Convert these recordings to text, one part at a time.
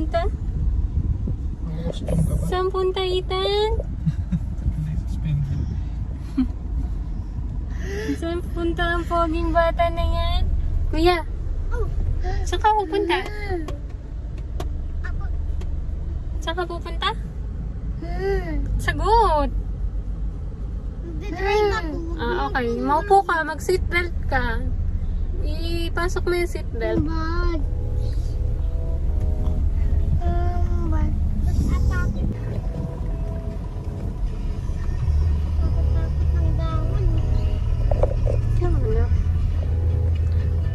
punta? Saan punta, Ethan? Saan punta ang poging bata na yan? Kuya, saan ka pupunta? Saan ka pupunta? Sagot! Okay. Maupo ka, mag-seatbelt ka. Ipasok mo yung seatbelt.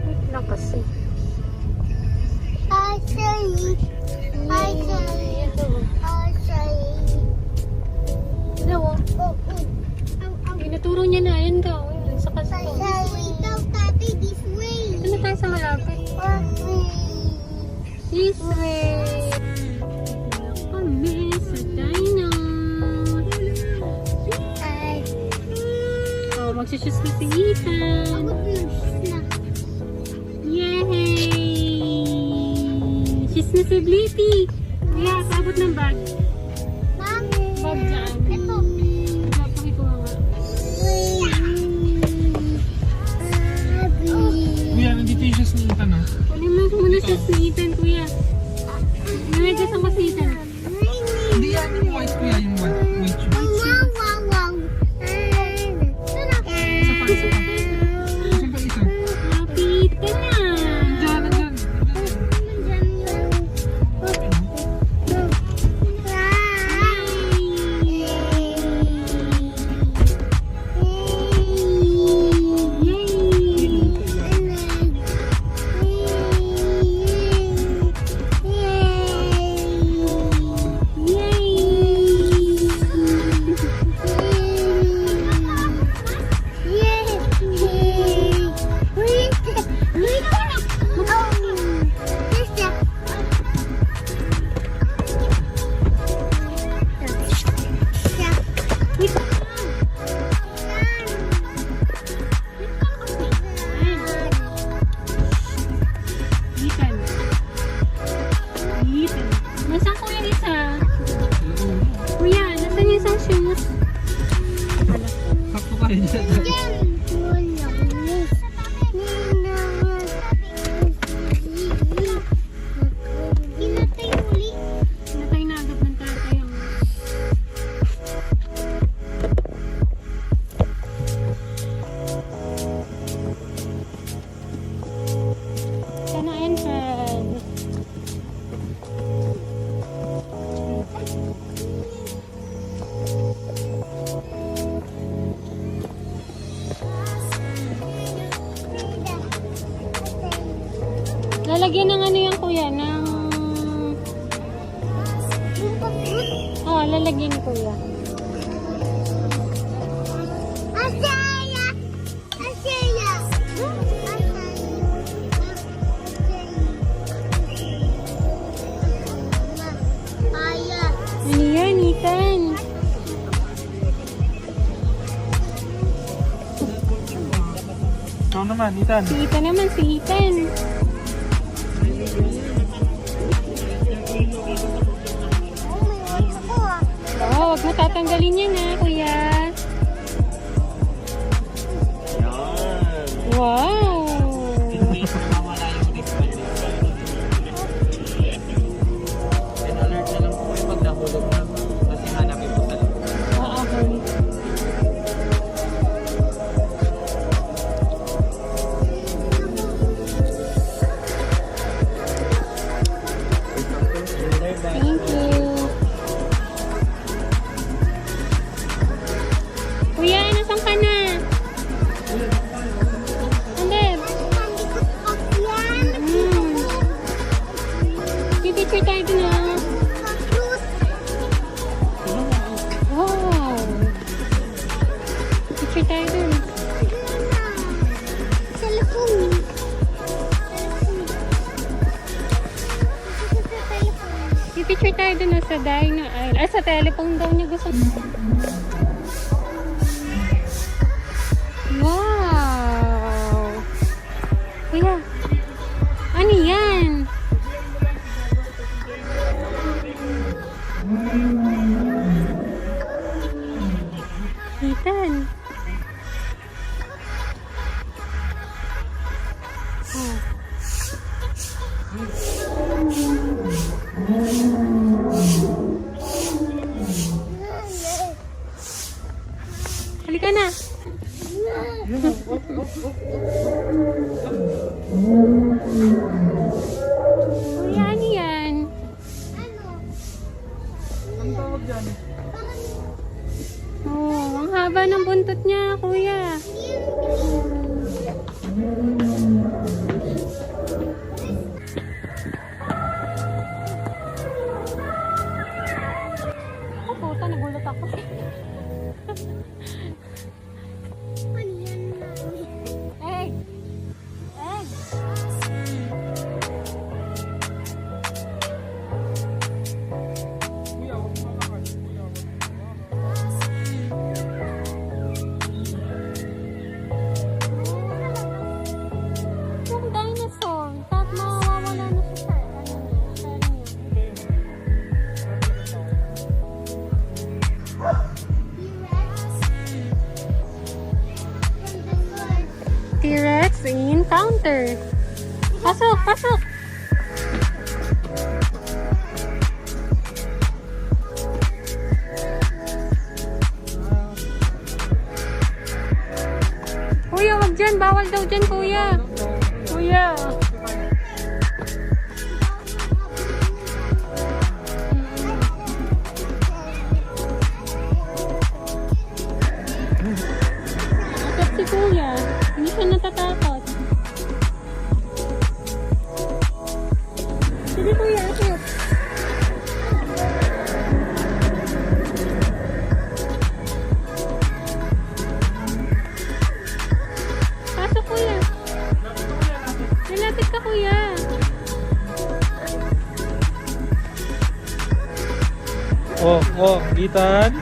Wait lang kasi. Hello. Tinuturo niya na. Yan daw. Yun, sa kaso. Ano tayo sa malapit? This way. Kami sa dino. Oh, magsushoes na si Ethan. Yay! Shoes na si Blippi. Kaya, sabot ng bag. Bag dyan. Pakikuha nga. Kuya, nandito yung shoes ni Ethan, oh. Kunin mo muna shoes ni Ethan, kuya. Nangyagas ang kasi Ethan. Hindi yan yung white, kuya, yung white shoes. Isa pa, isa pa. Isa pa, isa. Lapit ka na. Nandyan, nandyan. Nasaan ko yung isa? Kuya, nasaan yung isang shoes? Sakto tayo dyan. Natay na agad ng tatay ang... Sana entrance. Lalagyan ng ano yan, kuya, ng... Oo, lalagyan ni kuya. Ano yan, Ethan? Ikaw naman, Ethan. Si Ethan naman, si Ethan. Oo, wag mo tatanggalin yan ha, kuya. Wow! In-alert na lang po kayo pag nahulog na. Kasi hanapin po sa loob. Okay. Thank you. Kuya, nasaan ka na? Andep. Pipicture tayo dun ha. Wow. Picture tayo dun. Pipicture tayo dun sa dino. Ay, sa telephone daw niya gusto. Wow! Kuya, ano yan? Halika na. Kuya, ano yan? Ang tawag dyan? Oh, ang haba ng buntot niya, kuya. Oh, puta, nagulat ako. Egg! Egg! Kuya, huwag mo makakas. Kuya, huwag mo Yung dinosaur, tapos mawawala na siya sa T-Rex encounter. Pasok, pasok. Kuya, wag dyan. Bawal daw dyan, kuya. Kuya. Takot si kuya. Hindi siya natatakot. Sige kuya, akit. Pasok kuya. Nilapit ka kuya. Ethan.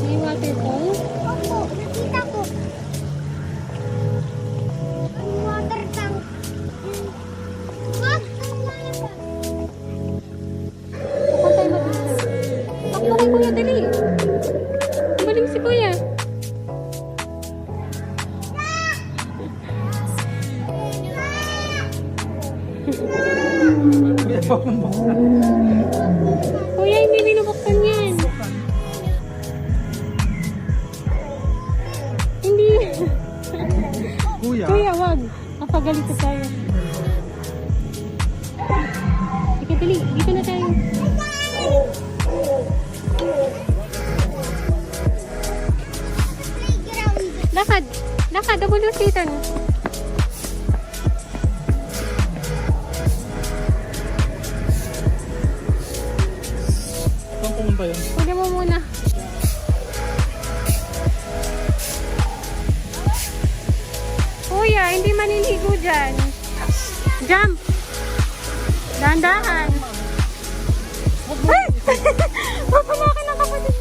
May waterfall. Opo, nakita ko. Ang water tank. Wag! Ang lalabas. Saan tayo mag-isa? Takbo kay kuya, dali. Tumaling si kuya. Kuya, huwag mo buksan. Kuya, hindi binubuksan yan. Hindi. Kuya. Kuya, wag. Mapagalito tayo. Sige, dali. Dito na tayo. Playground. Lakad. Lakad. Double seaton. Saan pumunta yun? Kunin mo muna. Kuya, hindi maniligo dyan. Jump. Dahan-dahan. Ay! Papalaki na kapatid.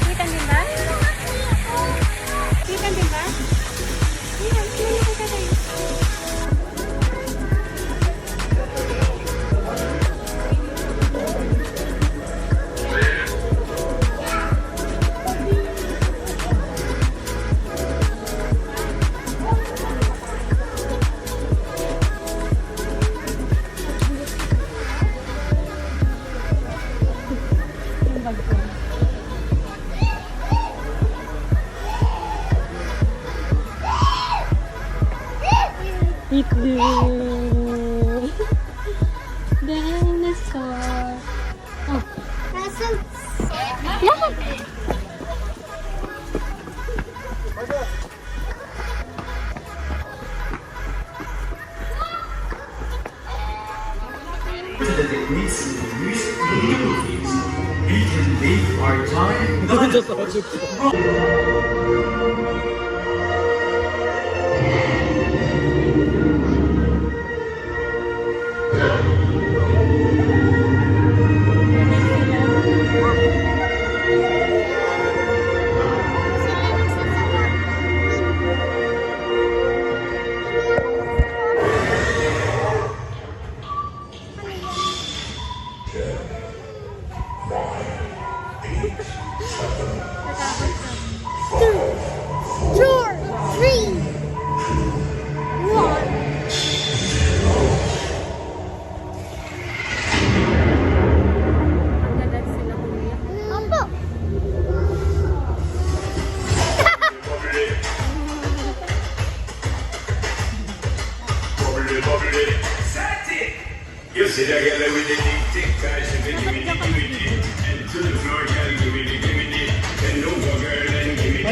Kita din ba? Kita din ba? Iya, sino ka tayo? Itlog. Dinosaur. Oh, Russell. lakad. The techniques used in the movies Eat and leave our time. Nagdadad sila kuya. Opo. Bubbly, bubbly. You see that girl with the tick tick, guys, the bitty bitty bitty, and to the floor, girl, give me the, bend over, girl, and give me the,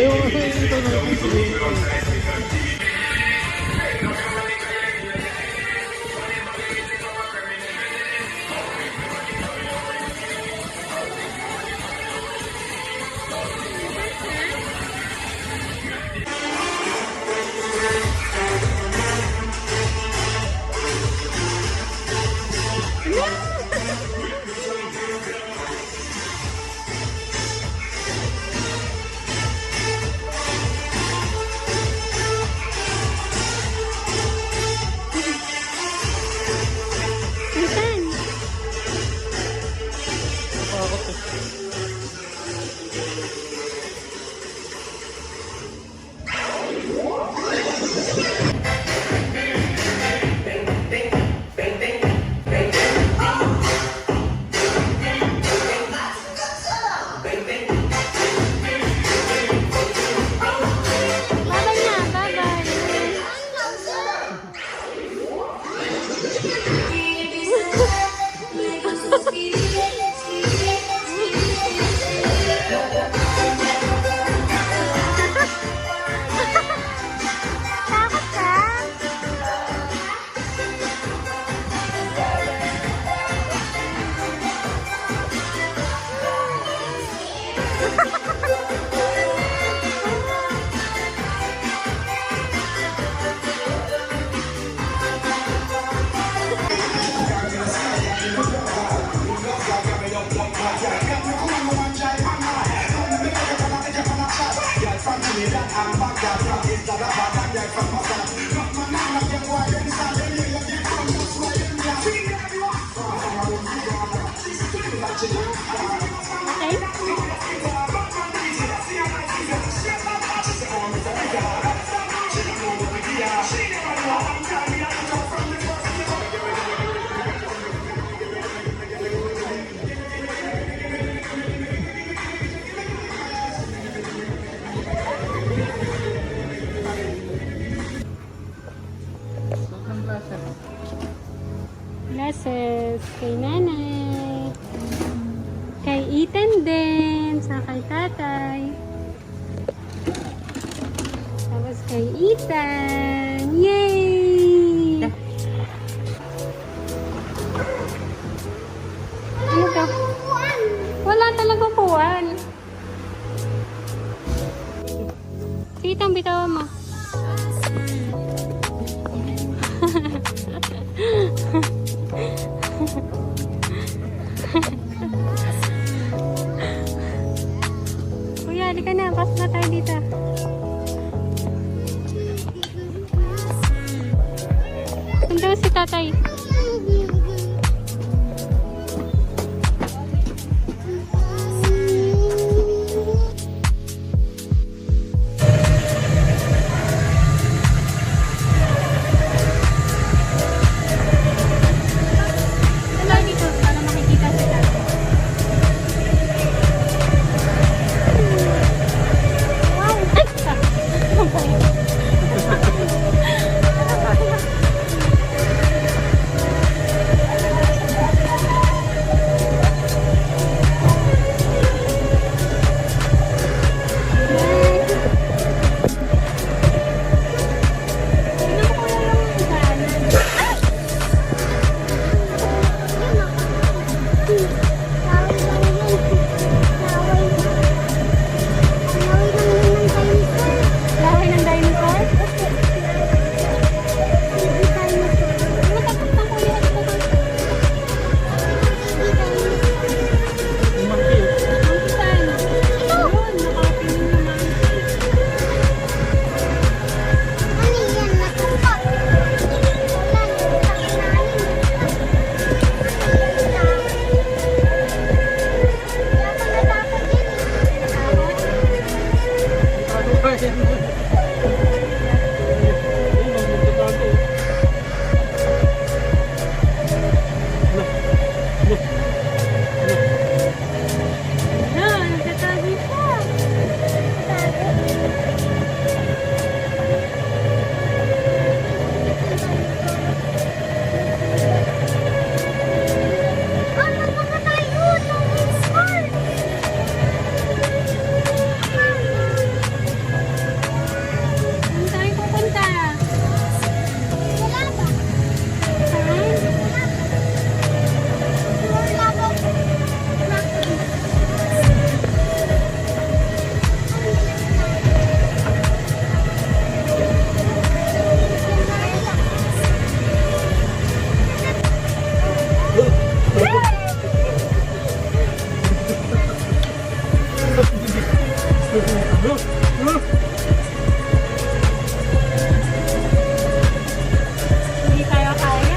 bend down to the ground, size me activity. Itan! Bye-bye na, bye-bye. Takot ka? Okay. Glasses kay nanay. Kay Ethan din. Sa kay tatay. Tapos kay Ethan. Yay! Ano ka? Wala talagang puwan. Titang bitaw mo. Kuya, halika na. Pasok na tayo dito. Nandun si tatay. Dalaw dito para makikita sila. Wow! Ay! Nagtatabi pa. Ano ba tayo? Tawid score! Saan tayo pupunta? Wala ba? Saan? Wala ba? Hindi tayo kaya.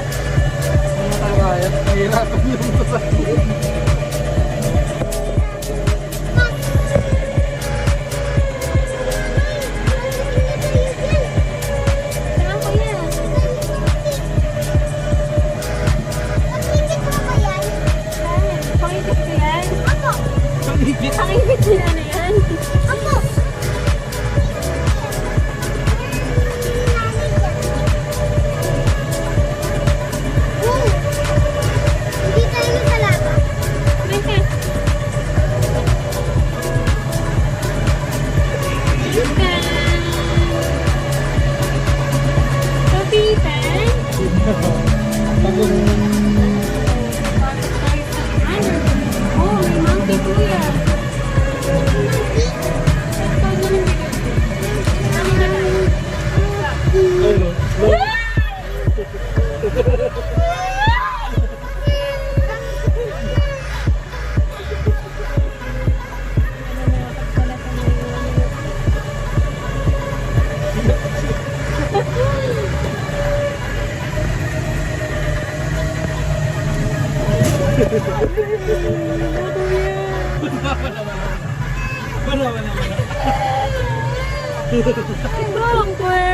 Saan ko yan? Saan? Pangipit ko yan? Pangipit nila na yan? Hindi tayo nasalaba. Teka. Kapitan! Kapitan? Oh, may monkey kuya.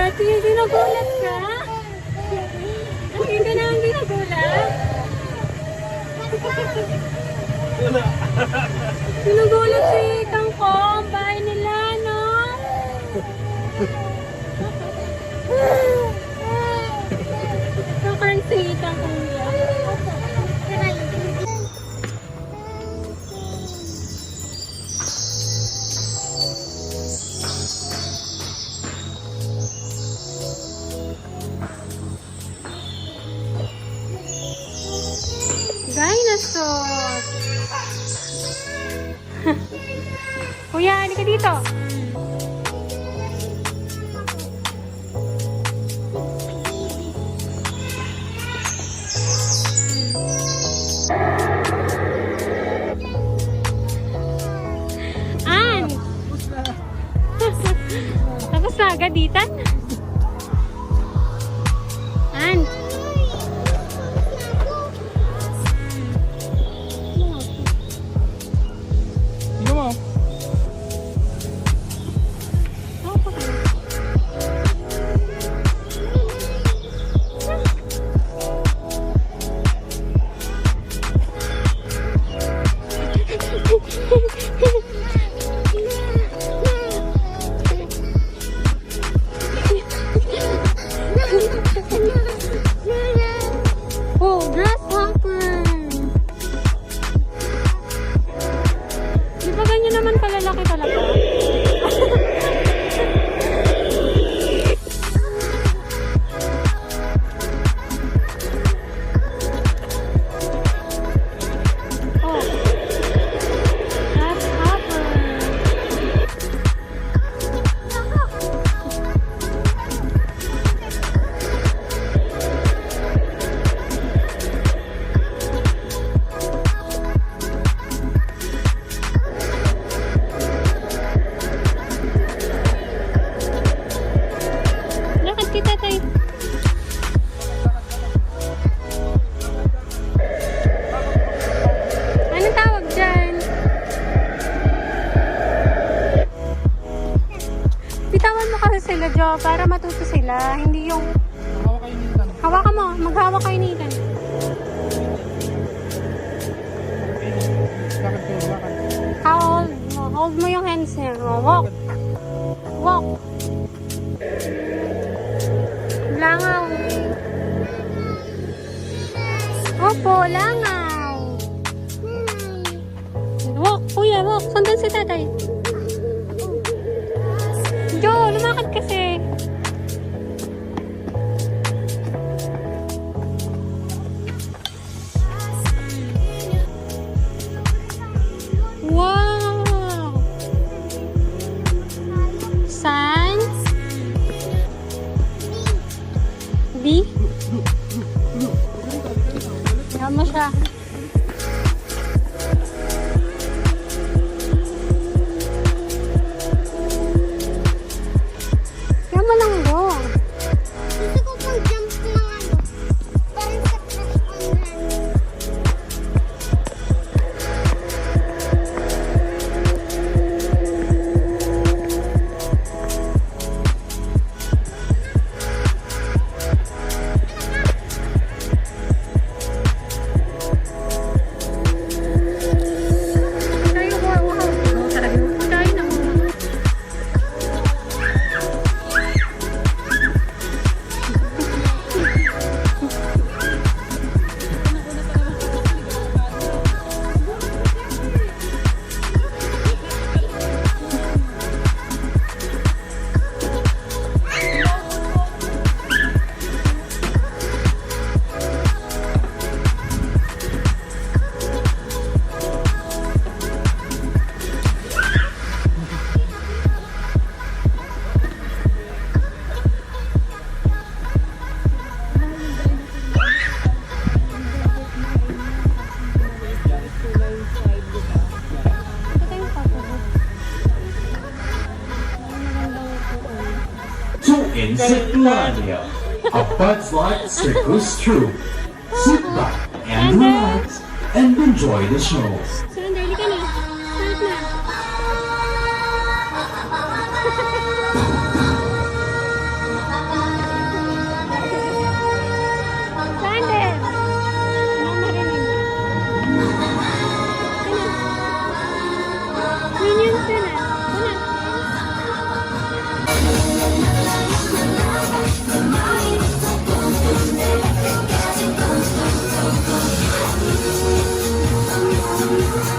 Bakit? Ginagulat ka? Hindi ka naman ginagulat? Ginugulat si Kangkong, bahay nila, no? Kakaroon si Kangkong niya. Dinosaur! Kuya, halika dito. An! Tapos na agad, Ethan? An! sila, Jo, para matuto sila. Hindi yung... Hawa kayo nito. Hawakan mo. Maghawak kayo nila. Bakit kayo? Bakit? Hold. Hold mo yung hands niya. Walk. Walk. Langaw. Opo, langaw. Walk, kuya, walk. Sundan si tatay. Jo, lumakad kasi. Wow! Sun? B? Tingnan mo siya. Tingnan mo lang go. Gusto ko pang jump ng ano. Parang sa crush on run. Tayo, wow, wow. Tayo na. To Insectlandia, a Bud's Light circus troupe. Sit back and relax and enjoy the show. Surrender, ka na. Start na. Surrender! Wala marinig. Minions ka na. Una. Thank you.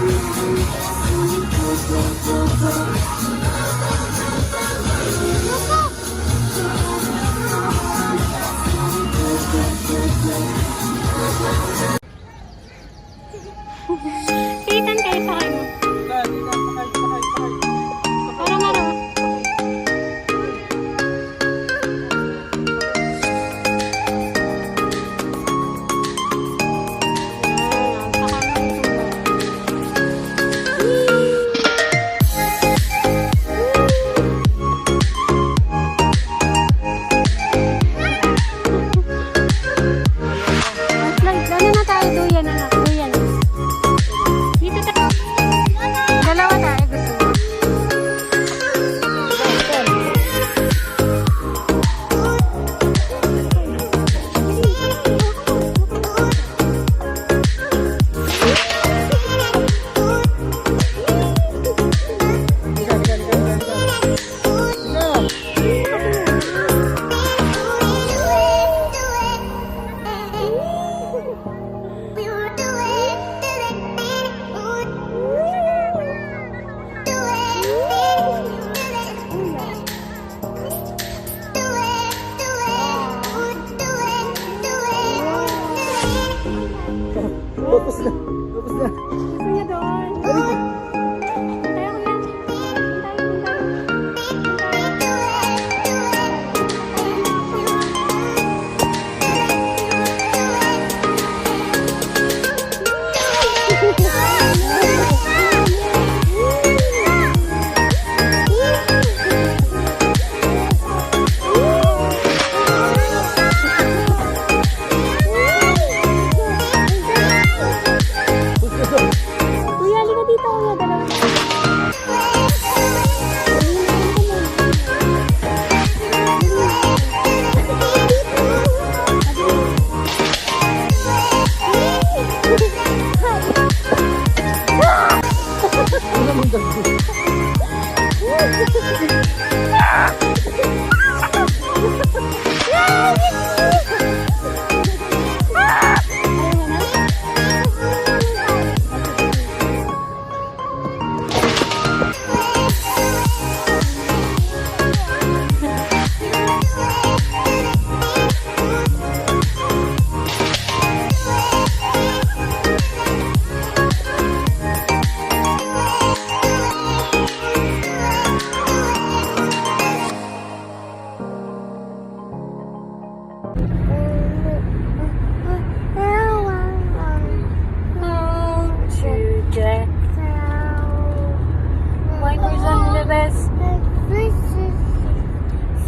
Wipers on the best.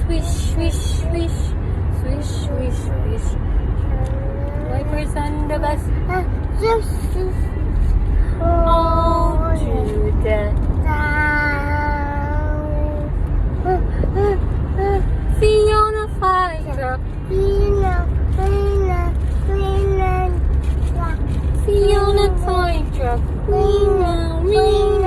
Swish, swish, swish. Swish, swish, swish. Wipers on the best. All to the Fiona fire truck. Fiona toy truck. Meow, meow.